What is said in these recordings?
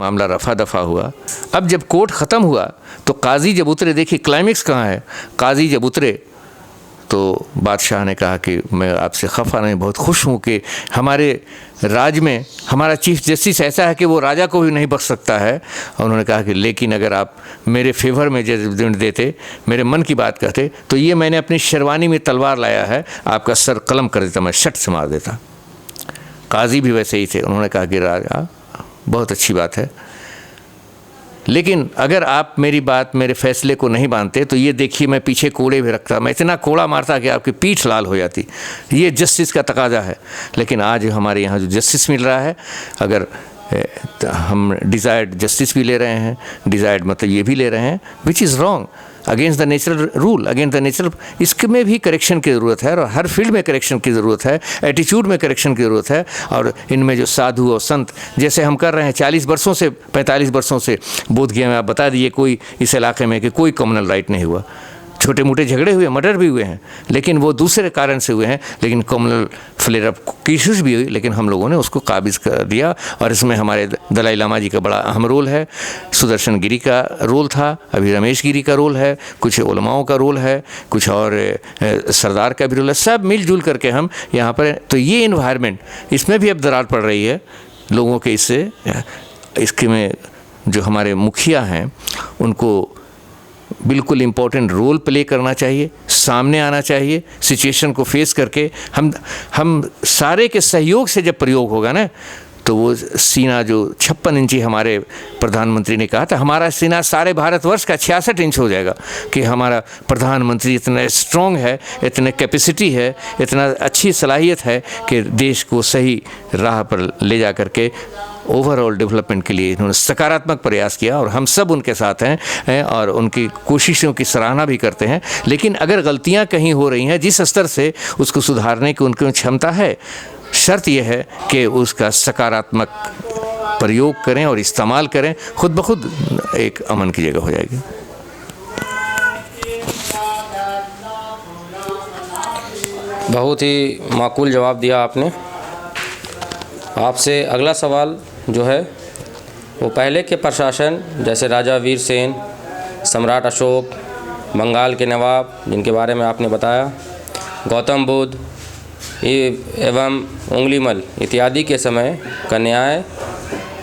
मामला रफा दफा हुआ। अब जब कोर्ट ख़त्म हुआ तो काजी जब उतरे, देखिए क्लाइमेक्स कहाँ है, काजी जब उतरे तो बादशाह ने कहा कि मैं आपसे खफा नहीं, बहुत खुश हूँ कि हमारे राज्य में हमारा चीफ जस्टिस ऐसा है कि वो राजा को भी नहीं बख्श सकता है। और उन्होंने कहा कि लेकिन अगर आप मेरे फेवर में जजमेंट देते, मेरे मन की बात कहते, तो ये मैंने अपनी शेरवानी में तलवार लाया है, आपका सर कलम कर देता, मैं शट से मार देता। काजी भी वैसे ही थे, उन्होंने कहा कि राजा बहुत अच्छी बात है, लेकिन अगर आप मेरी बात, मेरे फैसले को नहीं मानते तो ये देखिए मैं पीछे कोड़े भी रखता, मैं इतना कोड़ा मारता कि आपकी पीठ लाल हो जाती। ये जस्टिस का तकाजा है। लेकिन आज हमारे यहाँ जो जस्टिस मिल रहा है, अगर हम डिज़ायर्ड जस्टिस भी ले रहे हैं, डिज़ायर्ड मतलब ये भी ले रहे हैं, which is wrong, against the natural rule, against the natural. इसमें भी करेक्शन की ज़रूरत है और हर फील्ड में करेक्शन की ज़रूरत है, एटीट्यूड में करेक्शन की ज़रूरत है। और इनमें जो साधु और संत जैसे हम कर रहे हैं 40 वर्षों से, 45 वर्षों से, बोधगया में आप बता ददिए कोई इस इलाके में कि कोई कम्युनल राइट नहीं हुआ। छोटे मोटे झगड़े हुए, मर्डर भी हुए हैं, लेकिन वो दूसरे कारण से हुए हैं, लेकिन कम्युनल फ्लेयर अप केसेस भी हुई, लेकिन हम लोगों ने उसको काबिज कर दिया। और इसमें हमारे दलाई लामा जी का बड़ा अहम रोल है, सुदर्शन गिरी का रोल था, अभी रमेश गिरी का रोल है, कुछ उलमाओं का रोल है, कुछ और सरदार का भी रोल है, सब मिलजुल करके हम यहाँ पर। तो ये इन्वायरमेंट, इसमें भी अब दरार पड़ रही है लोगों के, इसके में जो हमारे मुखिया हैं उनको बिल्कुल इम्पोर्टेंट रोल प्ले करना चाहिए, सामने आना चाहिए, सिचुएशन को फेस करके। हम सारे के सहयोग से जब प्रयोग होगा ना, तो वो सीना जो 56 इंची हमारे प्रधानमंत्री ने कहा था, हमारा सीना सारे भारतवर्ष का 66 इंच हो जाएगा कि हमारा प्रधानमंत्री इतना स्ट्रॉन्ग है, इतने कैपेसिटी है, इतना अच्छी सलाहियत है कि देश को सही राह पर ले जा करके ओवरऑल डेवलपमेंट के लिए इन्होंने सकारात्मक प्रयास किया। और हम सब उनके साथ हैं और उनकी कोशिशों की सराहना भी करते हैं। लेकिन अगर गलतियां कहीं हो रही हैं जिस स्तर से, उसको सुधारने की उनकी क्षमता है। शर्त यह है कि उसका सकारात्मक प्रयोग करें और इस्तेमाल करें, खुद ब खुद एक अमन की जगह हो जाएगी। बहुत ही माकूल जवाब दिया आपने। आपसे अगला सवाल जो है वो पहले के प्रशासन, जैसे राजा वीर सेन, सम्राट अशोक, बंगाल के नवाब जिनके बारे में आपने बताया, गौतम बुद्ध एवं उंगलीमल इत्यादि के समय का न्याय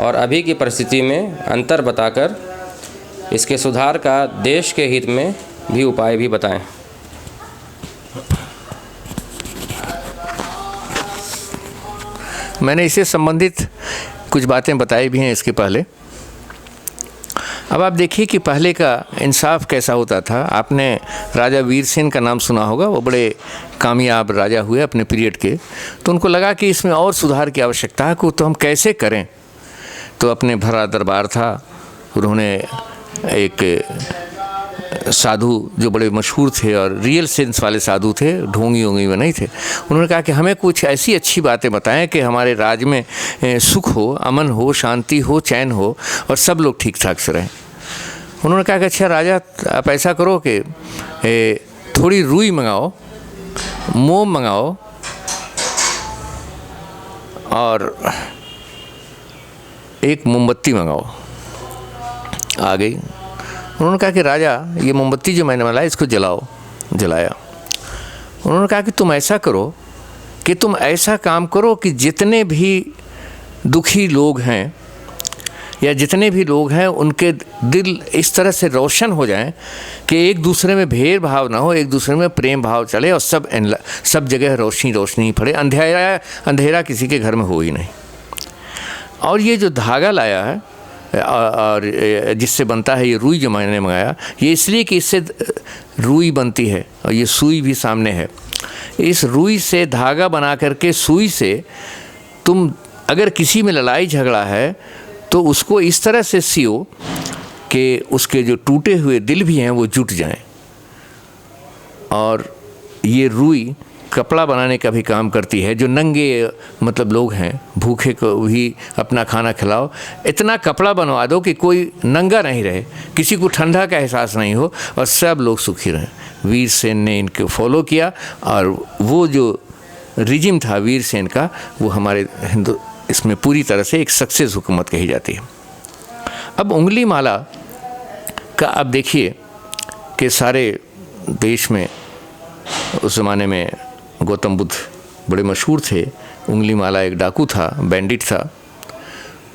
और अभी की परिस्थिति में अंतर बताकर इसके सुधार का देश के हित में भी उपाय भी बताएं। मैंने इससे संबंधित कुछ बातें बताई भी हैं इसके पहले। अब आप देखिए कि पहले का इंसाफ कैसा होता था। आपने राजा वीर सेन का नाम सुना होगा, वो बड़े कामयाब राजा हुए अपने पीरियड के। तो उनको लगा कि इसमें और सुधार की आवश्यकता है, तो हम कैसे करें। तो अपने भरा दरबार था, उन्होंने एक साधु जो बड़े मशहूर थे और रियल सेंस वाले साधु थे, ढोंगी वोंगी में नहीं थे, उन्होंने कहा कि हमें कुछ ऐसी अच्छी बातें बताएं कि हमारे राज्य में सुख हो, अमन हो, शांति हो, चैन हो और सब लोग ठीक ठाक से रहें। उन्होंने कहा कि अच्छा राजा, आप ऐसा करो कि थोड़ी रुई मंगाओ, मोम मंगाओ और एक मोमबत्ती मंगाओ। आ गई। उन्होंने कहा कि राजा, ये मोमबत्ती जो मैंने मंगाई इसको जलाओ। जलाया। उन्होंने कहा कि तुम ऐसा करो कि तुम ऐसा काम करो कि जितने भी दुखी लोग हैं या जितने भी लोग हैं उनके दिल इस तरह से रोशन हो जाएं कि एक दूसरे में भेदभाव ना हो, एक दूसरे में प्रेम भाव चले और सब जगह रोशनी रोशनी पड़े, अंधेरा किसी के घर में हो ही नहीं। और ये जो धागा लाया है और जिससे बनता है ये रुई जो मैंने मंगाया, ये इसलिए कि इससे रुई बनती है और ये सुई भी सामने है। इस रुई से धागा बना करके सुई से तुम अगर किसी में लड़ाई झगड़ा है तो उसको इस तरह से सियो कि उसके जो टूटे हुए दिल भी हैं वो जुट जाएं। और ये रुई कपड़ा बनाने का भी काम करती है। जो नंगे मतलब लोग हैं, भूखे को भी अपना खाना खिलाओ, इतना कपड़ा बनवा दो कि कोई नंगा नहीं रहे, किसी को ठंडा का एहसास नहीं हो और सब लोग सुखी रहें। वीर सेन ने इनको फॉलो किया और वो जो रिजिम था वीर सेन का, वो हमारे इसमें पूरी तरह से एक सक्सेस हुकूमत कही जाती है। अब उंगली माला का आप देखिए कि सारे देश में उस ज़माने में गौतम बुद्ध बड़े मशहूर थे। उंगली माला एक डाकू था, बैंडिट था।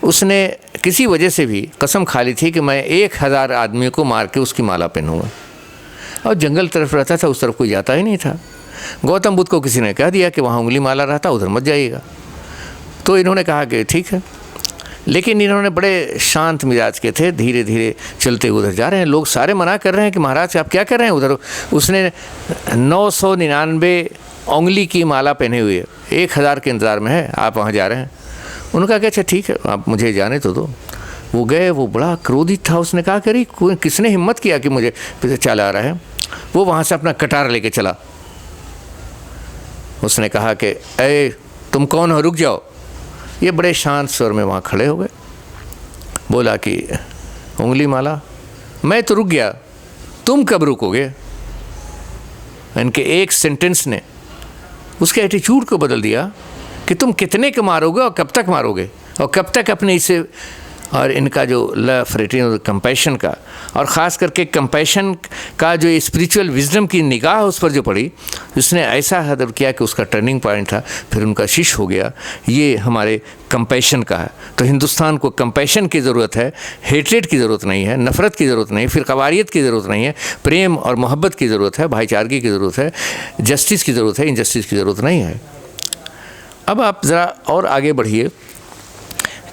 उसने किसी वजह से भी कसम खा ली थी कि मैं 1000 आदमियों को मार के उसकी माला पहनूंगा। और जंगल तरफ रहता था, उस तरफ कोई जाता ही नहीं था। गौतम बुद्ध को किसी ने कह दिया कि वहाँ उंगली माला रहता, उधर मत जाइएगा। तो इन्होंने कहा कि ठीक है, लेकिन इन्होंने बड़े शांत मिजाज के थे, धीरे धीरे चलते उधर जा रहे हैं। लोग सारे मना कर रहे हैं कि महाराज आप क्या कर रहे हैं उधर। उसने 999 उंगली की माला पहने हुए 1000 के इंतज़ार में है, आप वहाँ जा रहे हैं। उन्होंने कहा कि अच्छा ठीक है, आप मुझे जाने तो दो। वो गए, वो बड़ा क्रोधित था। उसने कहा कि अरे किसने हिम्मत किया कि मुझे पीछे चला रहा है। वो वहाँ से अपना कटार लेके चला। उसने कहा कि अरे तुम कौन हो, रुक जाओ। ये बड़े शांत स्वर में वहाँ खड़े हो गए। बोला कि उंगली माला, मैं तो रुक गया, तुम कब रुकोगे। इनके एक सेंटेंस ने उसके एटीट्यूड को बदल दिया कि तुम कितने को मारोगे और कब तक मारोगे, और कब तक अपने इसे। और इनका जो लव, फ्रेटर्निटी, कंपैशन का, और ख़ास करके कंपैशन का जो स्पिरिचुअल विजडम की निगाह उस पर जो पड़ी, उसने ऐसा हदर किया कि उसका टर्निंग पॉइंट था। फिर उनका शिष्य हो गया। ये हमारे कंपैशन का है। तो हिंदुस्तान को कंपैशन की ज़रूरत है, हेट्रेड की ज़रूरत नहीं है, नफ़रत की ज़रूरत नहीं, फिर कवारियत की ज़रूरत नहीं है, प्रेम और मोहब्बत की ज़रूरत है, भाईचारगी की ज़रूरत है, जस्टिस की ज़रूरत है, इनजस्टिस की ज़रूरत नहीं है। अब आप ज़रा और आगे बढ़िए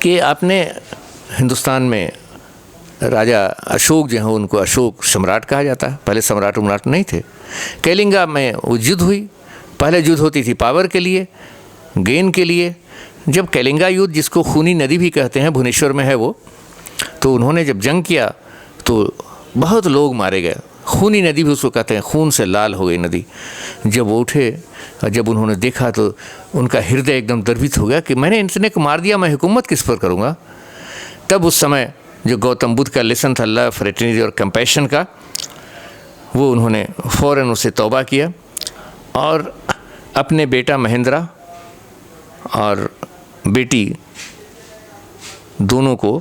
कि आपने हिंदुस्तान में राजा अशोक जो हैं, उनको अशोक सम्राट कहा जाता है। पहले सम्राट उम्राट नहीं थे। कलिंगा में वो युद्ध हुई। पहले युद्ध होती थी पावर के लिए, गेन के लिए। जब कलिंगा युद्ध, जिसको खूनी नदी भी कहते हैं, भुवनेश्वर में है वो, तो उन्होंने जब जंग किया तो बहुत लोग मारे गए। खूनी नदी भी उसको कहते हैं, खून से लाल हो गई नदी। जब वो उठे और जब उन्होंने देखा तो उनका हृदय एकदम द्रवित हो गया कि मैंने इतने को मार दिया, मैं हुकूमत किस पर करूँगा। तब उस समय जो गौतम बुद्ध का लेसन था लव, फ्रेटर्निटी और कंपैशन का, वो उन्होंने फ़ौरन उसे तौबा किया और अपने बेटा महेंद्रा और बेटी दोनों को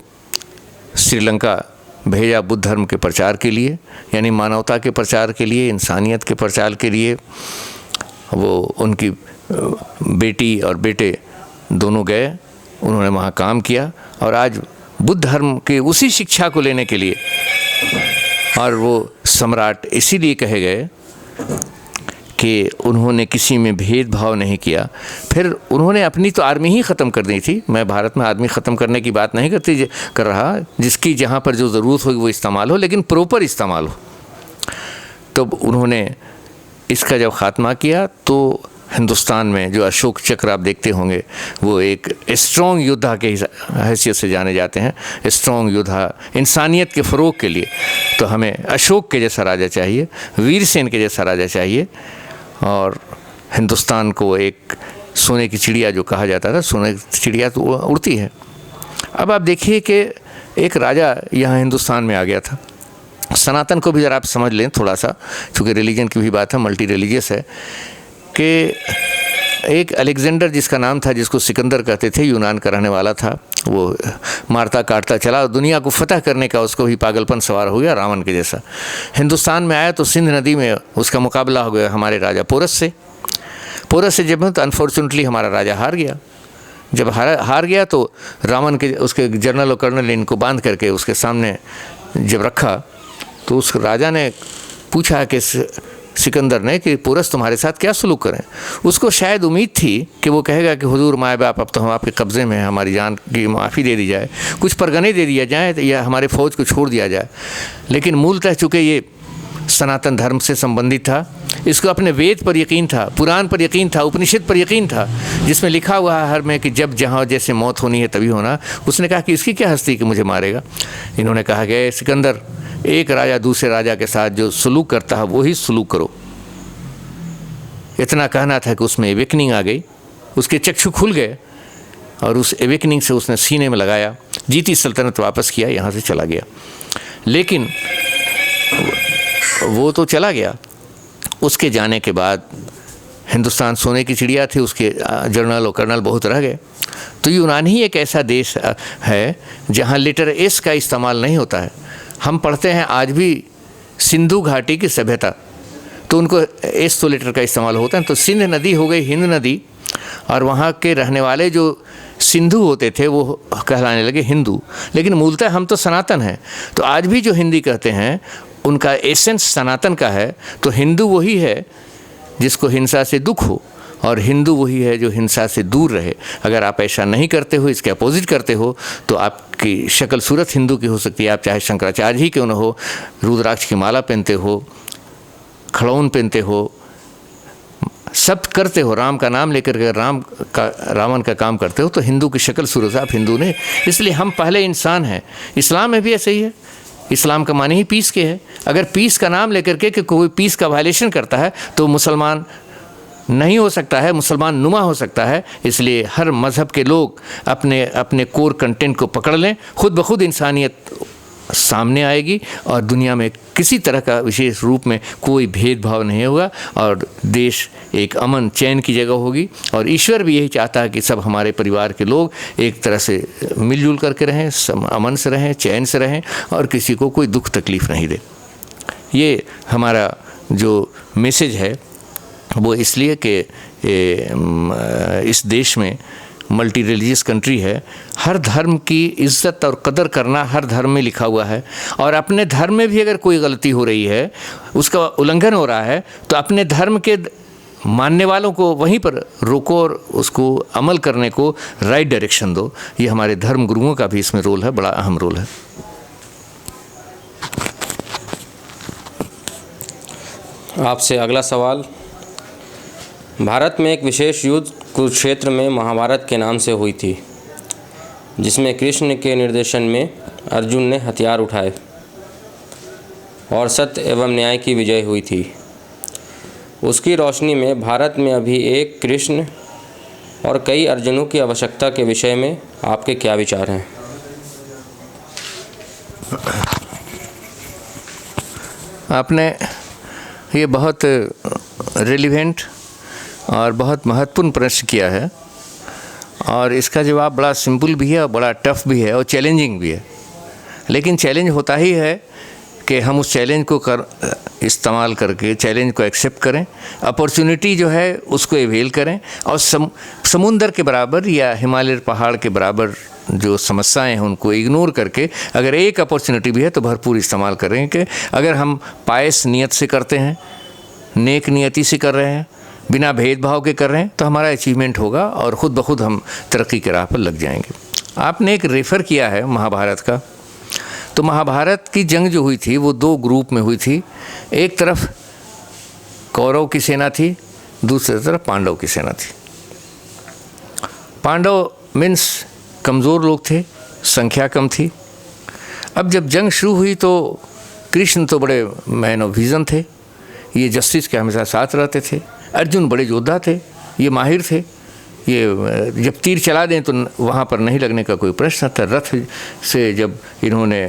श्रीलंका भेजा बुद्ध धर्म के प्रचार के लिए, यानी मानवता के प्रचार के लिए, इंसानियत के प्रचार के लिए। वो उनकी बेटी और बेटे दोनों गए, उन्होंने वहाँ काम किया और आज बुद्ध धर्म के उसी शिक्षा को लेने के लिए, और वो सम्राट इसीलिए कहे गए कि उन्होंने किसी में भेदभाव नहीं किया। फिर उन्होंने अपनी तो आर्मी ही ख़त्म कर दी थी। मैं भारत में आर्मी ख़त्म करने की बात नहीं कर रहा, जिसकी जहाँ पर जो ज़रूरत होगी वो इस्तेमाल हो, लेकिन प्रॉपर इस्तेमाल हो। तो उन्होंने इसका जब ख़ात्मा किया तो हिंदुस्तान में जो अशोक चक्र आप देखते होंगे, वो एक स्ट्रॉन्ग योद्धा के हैसियत से जाने जाते हैं। स्ट्रॉन्ग योद्धा इंसानियत के फ़रोग़ के लिए। तो हमें अशोक के जैसा राजा चाहिए, वीरसेन के जैसा राजा चाहिए। और हिंदुस्तान को एक सोने की चिड़िया जो कहा जाता था, सोने की चिड़िया तो उड़ती है। अब आप देखिए कि एक राजा यहाँ हिंदुस्तान में आ गया था। सनातन को भी ज़रा आप समझ लें थोड़ा सा, चूँकि रिलीजन की भी बात है, मल्टी रिलीजियस है, कि एक अलेक्जेंडर जिसका नाम था, जिसको सिकंदर कहते थे, यूनान का रहने वाला था, वो मारता काटता चला, दुनिया को फतह करने का उसको भी पागलपन सवार हो गया, रावण के जैसा। हिंदुस्तान में आया तो सिंध नदी में उसका मुकाबला हो गया हमारे राजा पोरस से। पोरस से जब तो अनफॉर्चुनेटली हमारा राजा हार गया। जब हार गया तो रावण के उसके जनरल और कर्नल ने इनको बांध करके उसके सामने जब रखा तो उस राजा ने पूछा कि सिकंदर ने कि पोरस तुम्हारे साथ क्या सलूक करें। उसको शायद उम्मीद थी कि वो कहेगा कि हुजूर माए बाप अब तो हम आपके कब्ज़े में हैं, हमारी जान की माफ़ी दे दी जाए, कुछ परगने दे दिया जाए या हमारे फ़ौज को छोड़ दिया जाए। लेकिन मूलतः चूँकि ये सनातन धर्म से संबंधित था, इसको अपने वेद पर यकीन था, पुराण पर यकीन था, उपनिषद पर यकीन था, जिसमें लिखा हुआ है हर में कि जब जहाँ जैसे मौत होनी है तभी होना। उसने कहा कि इसकी क्या हस्ती कि मुझे मारेगा। इन्होंने कहा कि सिकंदर, एक राजा दूसरे राजा के साथ जो सलूक करता है वही सलूक करो। इतना कहना था कि उसमें एवेकनिंग आ गई, उसके चक्षु खुल गए और उस एवेकनिंग से उसने सीने में लगाया, जीती सल्तनत वापस किया, यहाँ से चला गया। लेकिन वो तो चला गया। उसके जाने के बाद हिंदुस्तान सोने की चिड़िया थी, उसके जनरल और कर्नल बहुत रह गए। तो यूनान ही एक ऐसा देश है जहाँ लेटर एस का इस्तेमाल नहीं होता है। हम पढ़ते हैं आज भी सिंधु घाटी की सभ्यता, तो उनको एस तो लेटर का इस्तेमाल होता है। तो सिंध नदी हो गई हिंद नदी, और वहाँ के रहने वाले जो सिंधु होते थे वो कहलाने लगे हिंदू, लेकिन मूलतः हम तो सनातन हैं। तो आज भी जो हिंदी कहते हैं उनका एसेंस सनातन का है। तो हिंदू वही है जिसको हिंसा से दुख हो, और हिंदू वही है जो हिंसा से दूर रहे। अगर आप ऐसा नहीं करते हो, इसके अपोजिट करते हो, तो आपकी शक्ल सूरत हिंदू की हो सकती है। आप चाहे शंकराचार्य ही क्यों न हो, रुद्राक्ष की माला पहनते हो, खड़ौन पहनते हो, सब करते हो, राम का नाम लेकर के रावण का काम करते हो, तो हिंदू की शक्ल सूरत आप हिंदू नहीं। इसलिए हम पहले इंसान हैं। इस्लाम में भी ऐसे ही है। इस्लाम का माने ही पीस के है। अगर पीस का नाम लेकर के कि कोई पीस का वायलेशन करता है तो मुसलमान नहीं हो सकता है, मुसलमान नुमा हो सकता है। इसलिए हर मज़हब के लोग अपने अपने कोर कंटेंट को पकड़ लें, खुद ब खुद इंसानियत सामने आएगी और दुनिया में किसी तरह का विशेष रूप में कोई भेदभाव नहीं होगा, और देश एक अमन चैन की जगह होगी। और ईश्वर भी यही चाहता है कि सब हमारे परिवार के लोग एक तरह से मिलजुल करके रहें, अमन से रहें, चैन से रहें, और किसी को कोई दुख तकलीफ़ नहीं दे। ये हमारा जो मैसेज है वो इसलिए कि इस देश में मल्टी रिलीजियस कंट्री है। हर धर्म की इज़्ज़त और कदर करना हर धर्म में लिखा हुआ है, और अपने धर्म में भी अगर कोई गलती हो रही है, उसका उल्लंघन हो रहा है, तो अपने धर्म के मानने वालों को वहीं पर रोको और उसको अमल करने को राइट डायरेक्शन दो। ये हमारे धर्म गुरुओं का भी इसमें रोल है, बड़ा अहम रोल है। आपसे अगला सवाल। भारत में एक विशेष युद्ध कुरुक्षेत्र में महाभारत के नाम से हुई थी, जिसमें कृष्ण के निर्देशन में अर्जुन ने हथियार उठाए और सत्य एवं न्याय की विजय हुई थी। उसकी रोशनी में भारत में अभी एक कृष्ण और कई अर्जुनों की आवश्यकता के विषय में आपके क्या विचार हैं? आपने ये बहुत रिलेवेंट और बहुत महत्वपूर्ण प्रश्न किया है, और इसका जवाब बड़ा सिंपल भी है और बड़ा टफ भी है और चैलेंजिंग भी है। लेकिन चैलेंज होता ही है कि हम उस चैलेंज को इस्तेमाल करके चैलेंज को एक्सेप्ट करें, अपॉर्चुनिटी जो है उसको अवेल करें, और समुंदर के बराबर या हिमालय पहाड़ के बराबर जो समस्याएं हैं उनको इग्नोर करके अगर एक अपॉर्चुनिटी भी है तो भरपूर इस्तेमाल करें। कि अगर हम पायस नियत से करते हैं, नेक नियति से कर रहे हैं, बिना भेदभाव के कर रहे हैं, तो हमारा अचीवमेंट होगा और ख़ुद ब खुद हम तरक्की के राह पर लग जाएंगे। आपने एक रेफ़र किया है महाभारत का, तो महाभारत की जंग जो हुई थी वो दो ग्रुप में हुई थी। एक तरफ कौरव की सेना थी, दूसरी तरफ पांडव की सेना थी। पांडव मीन्स कमज़ोर लोग थे, संख्या कम थी। अब जब जंग शुरू हुई तो कृष्ण तो बड़े मैन ऑफ विज़न थे, ये जस्टिस के हमेशा साथ रहते थे। अर्जुन बड़े योद्धा थे, ये माहिर थे, ये जब तीर चला दें तो वहाँ पर नहीं लगने का कोई प्रश्न था। रथ से जब इन्होंने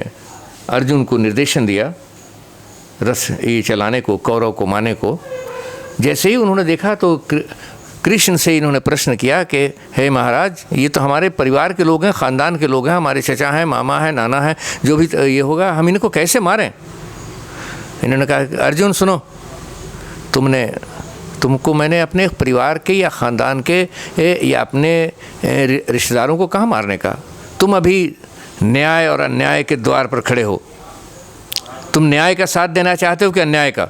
अर्जुन को निर्देशन दिया रथ ये चलाने को, कौरव को मारने को, जैसे ही उन्होंने देखा तो कृष्ण से इन्होंने प्रश्न किया कि हे महाराज, ये तो हमारे परिवार के लोग हैं, ख़ानदान के लोग हैं, हमारे चचा हैं, मामा हैं, नाना हैं, जो भी ये होगा, हम इनको कैसे मारें? इन्होंने कहा अर्जुन सुनो, तुमको मैंने अपने परिवार के या ख़ानदान के या अपने रिश्तेदारों को कहाँ मारने का? तुम अभी न्याय और अन्याय के द्वार पर खड़े हो। तुम न्याय का साथ देना चाहते हो कि अन्याय का?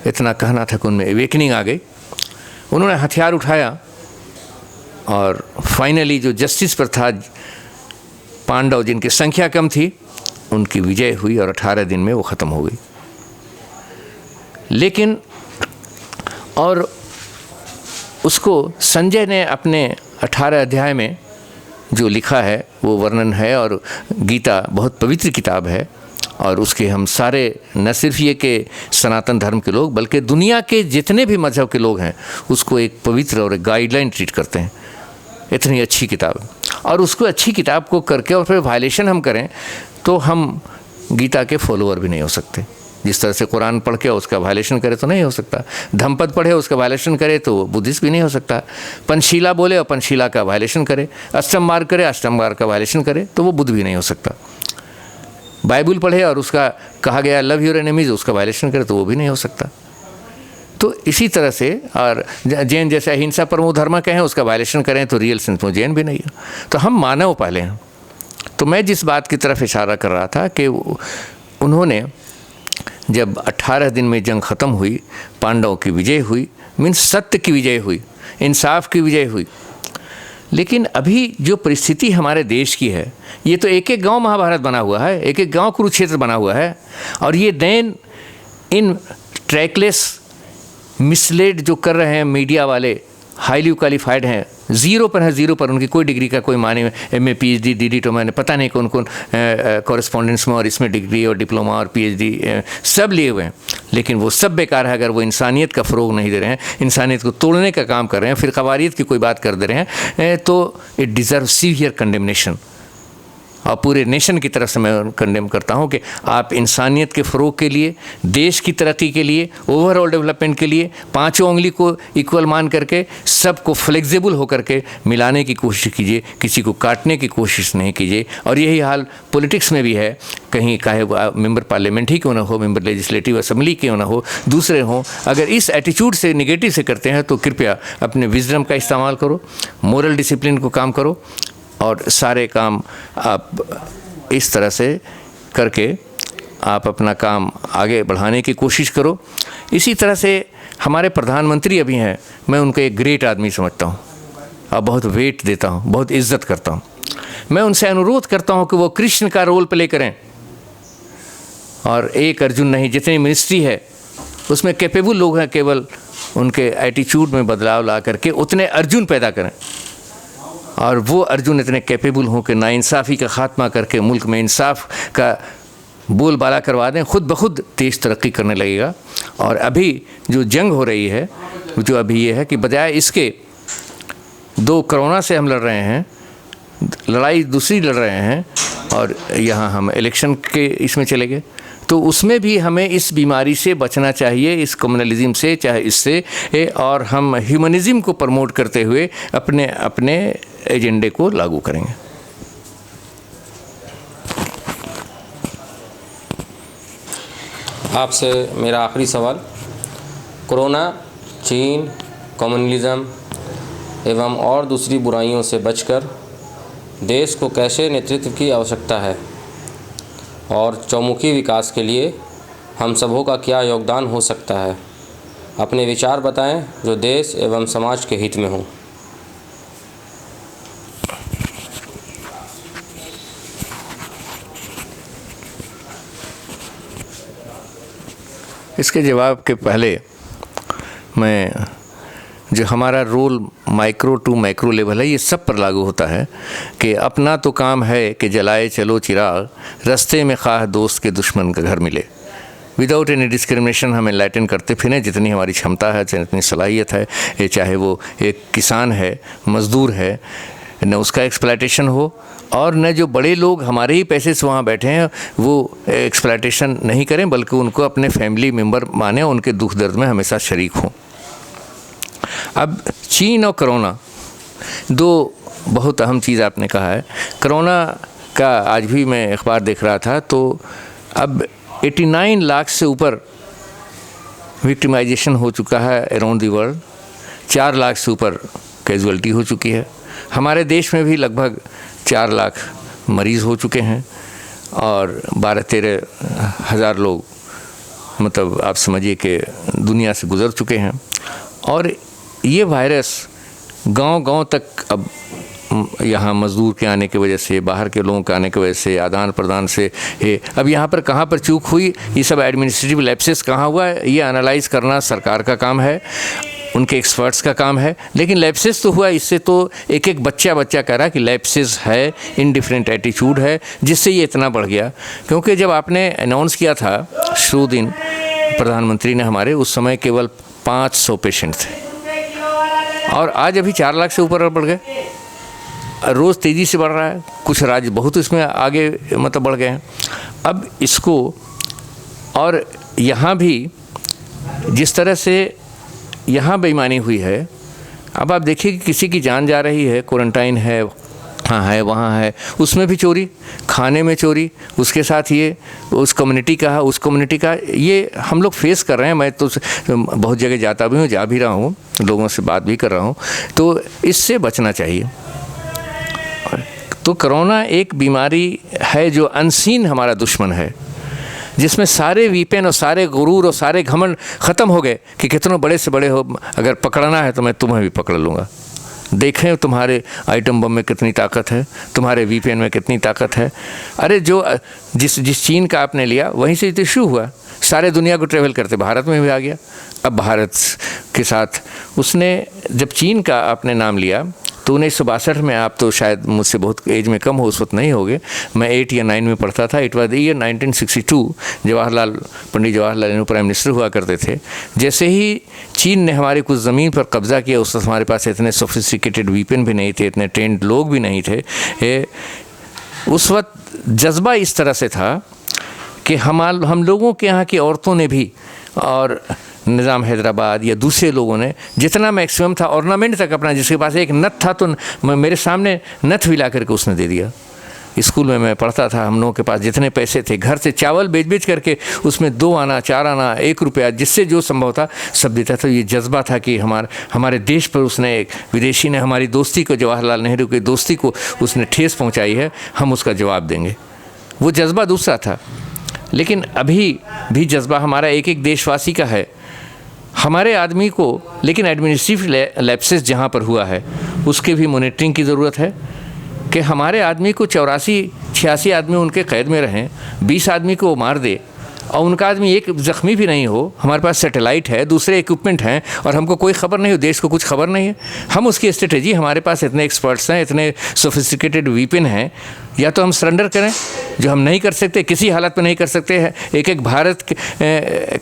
इतना कहना था कि उनमें एवेकनिंग आ गई। उन्होंने हथियार उठाया और फाइनली जो जस्टिस पर था, पांडव जिनकी संख्या कम थी, उनकी विजय हुई और 18 दिन में वो ख़त्म हो गई। लेकिन और उसको संजय ने अपने 18 अध्याय में जो लिखा है वो वर्णन है, और गीता बहुत पवित्र किताब है, और उसके हम सारे न सिर्फ ये कि सनातन धर्म के लोग बल्कि दुनिया के जितने भी मज़हब के लोग हैं उसको एक पवित्र और एक गाइडलाइन ट्रीट करते हैं। इतनी अच्छी किताब, और उसको अच्छी किताब को करके और फिर वायलेशन हम करें तो हम गीता के फॉलोअर भी नहीं हो सकते। जिस तरह से कुरान पढ़ के उसका वायलेशन करे तो नहीं हो सकता, धम्मपद पढ़े उसका वायलेशन करे तो वो बुद्धिस्ट भी नहीं हो सकता, पंचशीला बोले और पंचशीला का वायलेशन करे, अष्टम मार्ग करे अष्टम मार्ग का वायलेशन करे तो वो बुद्ध भी नहीं हो सकता, बाइबल पढ़े और उसका कहा गया लव योर एनिमीज उसका वायलेशन करे तो वो भी नहीं हो सकता। तो इसी तरह से और जैन जैसे अहिंसा परमो धर्म कहें उसका वायलेशन करें तो रियल सेंस में जैन भी नहीं है। तो हम मानव पहले हैं। तो मैं जिस बात की तरफ इशारा कर रहा था कि उन्होंने जब 18 दिन में जंग ख़त्म हुई, पांडवों की विजय हुई, मीन्स सत्य की विजय हुई, इंसाफ की विजय हुई। लेकिन अभी जो परिस्थिति हमारे देश की है, ये तो एक एक गांव महाभारत बना हुआ है, एक एक गांव कुरुक्षेत्र बना हुआ है। और ये देन इन ट्रैकलेस मिसलेड जो कर रहे हैं मीडिया वाले, हाईली क्वालिफाइड हैं, ज़ीरो पर है, ज़ीरो पर, उनकी कोई डिग्री का कोई माने, MA PhD DD तो मैंने पता नहीं कौन कौन कॉरेस्पॉन्डेंस में और इसमें डिग्री और डिप्लोमा और PhD सब लिए हुए हैं। लेकिन वो सब बेकार है अगर वो इंसानियत का फ़रोग नहीं दे रहे हैं, इंसानियत को तोड़ने का काम कर रहे हैं, फिर ख़वारियत की कोई बात कर दे रहे हैं, तो इट डिज़र्व सीवियर कंडेमनेशन। और पूरे नेशन की तरफ से मैं कंडेम करता हूँ कि आप इंसानियत के फ़रोग के लिए, देश की तरक्की के लिए, ओवरऑल डेवलपमेंट के लिए पांचों उंगली को इक्वल मान करके सबको फ्लेक्सिबल होकर के मिलाने की कोशिश कीजिए, किसी को काटने की कोशिश नहीं कीजिए। और यही हाल पॉलिटिक्स में भी है, कहीं चाहे मेंबर पार्लियामेंट ही क्यों ना हो, मेंबर लेजिस्लेटिव असेंबली क्यों ना हो, दूसरे हों, अगर इस एटीट्यूड से निगेटिव से करते हैं तो कृपया अपने विजडम का इस्तेमाल करो, मोरल डिसिप्लिन को काम करो और सारे काम आप इस तरह से करके आप अपना काम आगे बढ़ाने की कोशिश करो। इसी तरह से हमारे प्रधानमंत्री अभी हैं, मैं उनको एक ग्रेट आदमी समझता हूँ और बहुत वेट देता हूँ, बहुत इज्जत करता हूँ। मैं उनसे अनुरोध करता हूँ कि वो कृष्ण का रोल प्ले करें और एक अर्जुन नहीं, जितनी मिनिस्ट्री है उसमें कैपेबल लोग हैं, केवल उनके एटीट्यूड में बदलाव ला करके उतने अर्जुन पैदा करें और वो अर्जुन इतने कैपेबल हों कि नाइंसाफ़ी का ख़ात्मा करके मुल्क में इंसाफ का बोलबाला करवा दें, खुद ब खुद देश तरक्की करने लगेगा। और अभी जो जंग हो रही है, जो अभी ये है कि बजाय इसके 2 कोरोना से हम लड़ रहे हैं, लड़ाई दूसरी लड़ रहे हैं और यहाँ हम इलेक्शन के इसमें चले गए, तो उसमें भी हमें इस बीमारी से बचना चाहिए, इस कम्युनलिज्म से, चाहे इससे, और हम ह्यूमनिज़म को प्रमोट करते हुए अपने अपने एजेंडे को लागू करेंगे। आपसे मेरा आखिरी सवाल, कोरोना, चीन, कम्युनलिज्म एवं और दूसरी बुराइयों से बचकर देश को कैसे नेतृत्व की आवश्यकता है और चौमुखी विकास के लिए हम सबों का क्या योगदान हो सकता है? अपने विचार बताएं जो देश एवं समाज के हित में हों। इसके जवाब के पहले मैं जो हमारा role micro to macro level है, ये सब पर लागू होता है कि अपना तो काम है कि जलाए चलो चिराग, रास्ते में खाह दोस्त के दुश्मन का घर मिले। विदाउट एनी डिस्क्रिमिनेशन हमें लाइटन करते फिरें, जितनी हमारी क्षमता है, जितनी सलाहियत है, ये चाहे वो एक किसान है, मज़दूर है, न उसका एक्सप्लॉयटेशन हो और न जो बड़े लोग हमारे ही पैसे से वहाँ बैठे हैं वो एक्सप्लॉयटेशन नहीं करें, बल्कि उनको अपने फैमिली मेम्बर माने, उनके दुख दर्द में हमेशा शरीक हों। अब चीन और कोरोना 2 बहुत अहम चीज़ आपने कहा है। कोरोना का आज भी मैं अखबार देख रहा था तो अब 89 लाख से ऊपर विक्टिमाइजेशन हो चुका है अराउंड द वर्ल्ड, 4 लाख से ऊपर कैजुअलिटी हो चुकी है। हमारे देश में भी लगभग 4 लाख मरीज़ हो चुके हैं और 12-13 हज़ार लोग मतलब आप समझिए कि दुनिया से गुज़र चुके हैं। और ये वायरस गांव-गांव तक अब यहाँ मज़दूर के आने की वजह से, बाहर के लोगों के आने की वजह से, आदान प्रदान से अब यहाँ पर कहाँ पर चूक हुई, ये सब एडमिनिस्ट्रेटिव लैप्सेस कहाँ हुआ है, ये एनालाइज करना सरकार का काम है, उनके एक्सपर्ट्स का काम है। लेकिन लैप्सेस तो हुआ, इससे तो एक एक बच्चा कह रहा है कि लैप्सेस है, इनडिफरेंट एटीट्यूड है, जिससे ये इतना बढ़ गया। क्योंकि जब आपने अनाउंस किया था शुरू दिन प्रधानमंत्री ने हमारे, उस समय केवल 500 पेशेंट थे और आज अभी 4 लाख से ऊपर बढ़ गए, रोज़ तेज़ी से बढ़ रहा है। कुछ राज्य बहुत इसमें आगे मतलब बढ़ गए हैं। अब इसको, और यहाँ भी जिस तरह से यहाँ बेईमानी हुई है, अब आप देखिए कि किसी की जान जा रही है, क्वारंटाइन है, हाँ है, वहाँ है, उसमें भी चोरी, खाने में चोरी, उसके साथ ये उस कम्युनिटी का है, उस कम्युनिटी का, ये हम लोग फेस कर रहे हैं। मैं तो बहुत जगह जाता भी हूँ, जा भी रहा हूँ, लोगों से बात भी कर रहा हूँ, तो इससे बचना चाहिए। तो कोरोना एक बीमारी है जो अनसीन हमारा दुश्मन है, जिसमें सारे वीपन और सारे गुरूर और सारे घमंड ख़त्म हो गए कि कितने बड़े से बड़े हो, अगर पकड़ना है तो मैं तुम्हें भी पकड़ लूँगा। देखें तुम्हारे आइटम बम में कितनी ताकत है, तुम्हारे वीपीएन में कितनी ताकत है। अरे जो जिस चीन का आपने लिया वहीं से तो इशू हुआ, सारे दुनिया को ट्रेवल करते भारत में भी आ गया। अब भारत के साथ उसने जब चीन का आपने नाम लिया तो 1962 में, आप तो शायद मुझसे बहुत एज में कम हो, उस वक्त नहीं होगे, मैं 8 या 9 में पढ़ता था। It was the year 1962, Pandit Jawaharlal Nehru prime minister हुआ करते थे। जैसे ही चीन ने हमारी कुछ ज़मीन पर कब्ज़ा किया, उस वक्त हमारे पास इतने सोफिस्टिकेटेड वीपन भी नहीं थे, इतने ट्रेंड लोग भी नहीं थे। उस वक्त जज्बा इस तरह से था कि हम लोगों के यहाँ की औरतों ने भी, और निज़ाम हैदराबाद या दूसरे लोगों ने जितना मैक्सिमम था, ऑर्नामेंट तक अपना, जिसके पास एक नथ था तो मेरे सामने नथ भी ला करके उसने दे दिया। स्कूल में मैं पढ़ता था, हम लोगों के पास जितने पैसे थे, घर से चावल बेच करके उसमें 2 आना, 4 आना, 1 रुपया, जिससे जो संभव था सब देता था। ये जज्बा था कि हमारे देश पर उसने, एक विदेशी ने हमारी दोस्ती को, जवाहरलाल नेहरू की दोस्ती को उसने ठेस पहुँचाई है, हम उसका जवाब देंगे। वो जज्बा दूसरा था। लेकिन अभी भी जज्बा हमारा एक एक देशवासी का है, हमारे आदमी को। लेकिन एडमिनिस्ट्रेटिव लैप्सेस जहाँ पर हुआ है उसके भी मॉनिटरिंग की ज़रूरत है कि हमारे आदमी को 84-86 आदमी उनके कैद में रहें, 20 आदमी को वो मार दे और उनका आदमी एक ज़ख्मी भी नहीं हो। हमारे पास सैटेलाइट है, दूसरे इक्विपमेंट हैं और हमको कोई ख़बर नहीं हो, देश को कुछ खबर नहीं है। हम उसकी स्ट्रेटेजी, हमारे पास इतने एक्सपर्ट्स हैं, इतने सोफिस्टिकेटेड वीपन हैं, या तो हम सरेंडर करें, जो हम नहीं कर सकते, किसी हालत में नहीं कर सकते हैं। एक भारत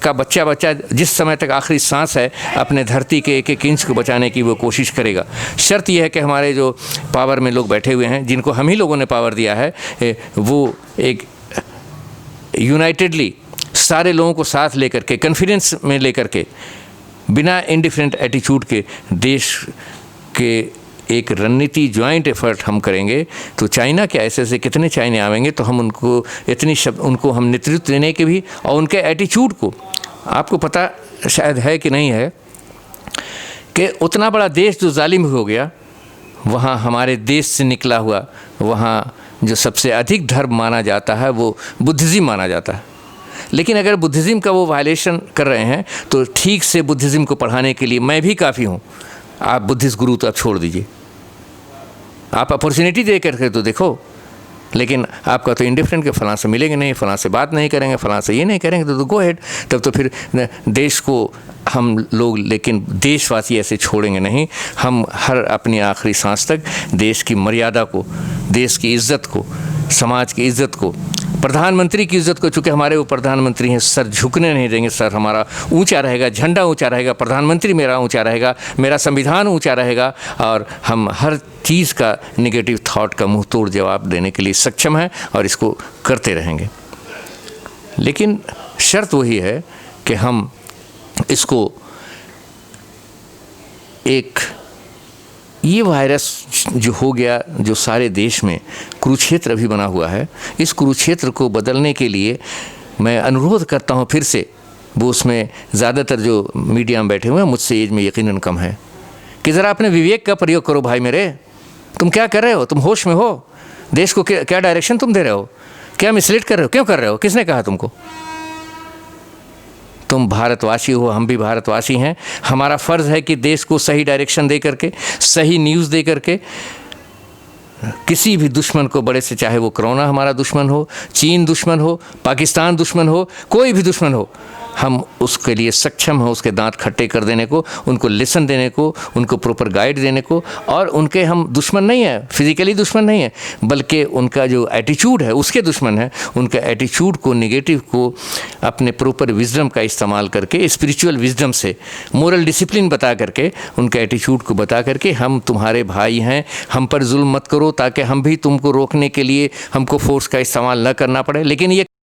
का बच्चा जिस समय तक आखिरी सांस है अपने धरती के एक इंच को बचाने की वो कोशिश करेगा। शर्त यह है कि हमारे जो पावर में लोग बैठे हुए हैं, जिनको हम ही लोगों ने पावर दिया है, वो एक यूनाइटेडली सारे लोगों को साथ लेकर के, कॉन्फिडेंस में लेकर के, बिना इंडिफरेंट एटीट्यूड के देश के एक रणनीति ज्वाइंट एफर्ट हम करेंगे तो चाइना के ऐसे कितने चाइने आवेंगे, तो हम उनको हम नेतृत्व देने के भी, और उनके एटीट्यूड को, आपको पता शायद है कि नहीं है कि उतना बड़ा देश जो जालिम हो गया, वहाँ हमारे देश से निकला हुआ, वहाँ जो सबसे अधिक धर्म माना जाता है वो बुद्धिज़्म माना जाता है। लेकिन अगर बुद्धिज़्म का वो वायलेशन कर रहे हैं तो ठीक से बुद्धिज़्म को पढ़ाने के लिए मैं भी काफ़ी हूँ। आप बुद्धिस्ट गुरु तो आप छोड़ दीजिए, आप अपॉर्चुनिटी दे करके तो देखो। लेकिन आपका तो इंडिफरेंट के फलां से मिलेंगे नहीं, फलां से बात नहीं करेंगे, फलां से ये नहीं करेंगे, तो गो हेड। तब तो फिर देश को हम लोग, लेकिन देशवासी ऐसे छोड़ेंगे नहीं। हम हर अपनी आखिरी सांस तक देश की मर्यादा को, देश की इज़्ज़त को, समाज की इज़्ज़त को, प्रधानमंत्री की इज़्ज़त को, चूँकि हमारे वो प्रधानमंत्री हैं, सर झुकने नहीं देंगे। सर हमारा ऊंचा रहेगा, झंडा ऊंचा रहेगा, प्रधानमंत्री मेरा ऊंचा रहेगा, मेरा संविधान ऊंचा रहेगा, और हम हर चीज़ का नेगेटिव थॉट का मुंह तोड़ जवाब देने के लिए सक्षम हैं और इसको करते रहेंगे। लेकिन शर्त वही है कि हम इसको एक, ये वायरस जो हो गया, जो सारे देश में कुरुक्षेत्र अभी बना हुआ है, इस कुरुक्षेत्र को बदलने के लिए मैं अनुरोध करता हूँ फिर से, वो उसमें ज़्यादातर जो मीडिया में बैठे हुए हैं मुझसे एज में यकीनन कम है, कि ज़रा अपने विवेक का प्रयोग करो भाई मेरे। तुम क्या कर रहे हो? तुम होश में हो? देश को क्या डायरेक्शन तुम दे रहे हो? क्या मिसलीड कर रहे हो? क्यों कर रहे हो? किसने कहा तुमको? तुम भारतवासी हो, हम भी भारतवासी हैं। हमारा फ़र्ज़ है कि देश को सही डायरेक्शन दे करके, सही न्यूज़ दे करके, किसी भी दुश्मन को, बड़े से, चाहे वो कोरोना हमारा दुश्मन हो, चीन दुश्मन हो, पाकिस्तान दुश्मन हो, कोई भी दुश्मन हो, हम उसके लिए सक्षम हैं उसके दांत खट्टे कर देने को, उनको लेसन देने को, उनको प्रॉपर गाइड देने को। और उनके हम दुश्मन नहीं हैं, फिज़िकली दुश्मन नहीं है, बल्कि उनका जो एटीट्यूड है उसके दुश्मन है। उनका एटीट्यूड को, नेगेटिव को, अपने प्रॉपर विजडम का इस्तेमाल करके, स्पिरिचुअल विजडम से, मोरल डिसिप्लिन बता करके, उनके एटीट्यूड को बता करके, हम तुम्हारे भाई हैं, हम पर जुल्म मत करो, ताकि हम भी तुमको रोकने के लिए हमको फोर्स का इस्तेमाल न करना पड़े। लेकिन ये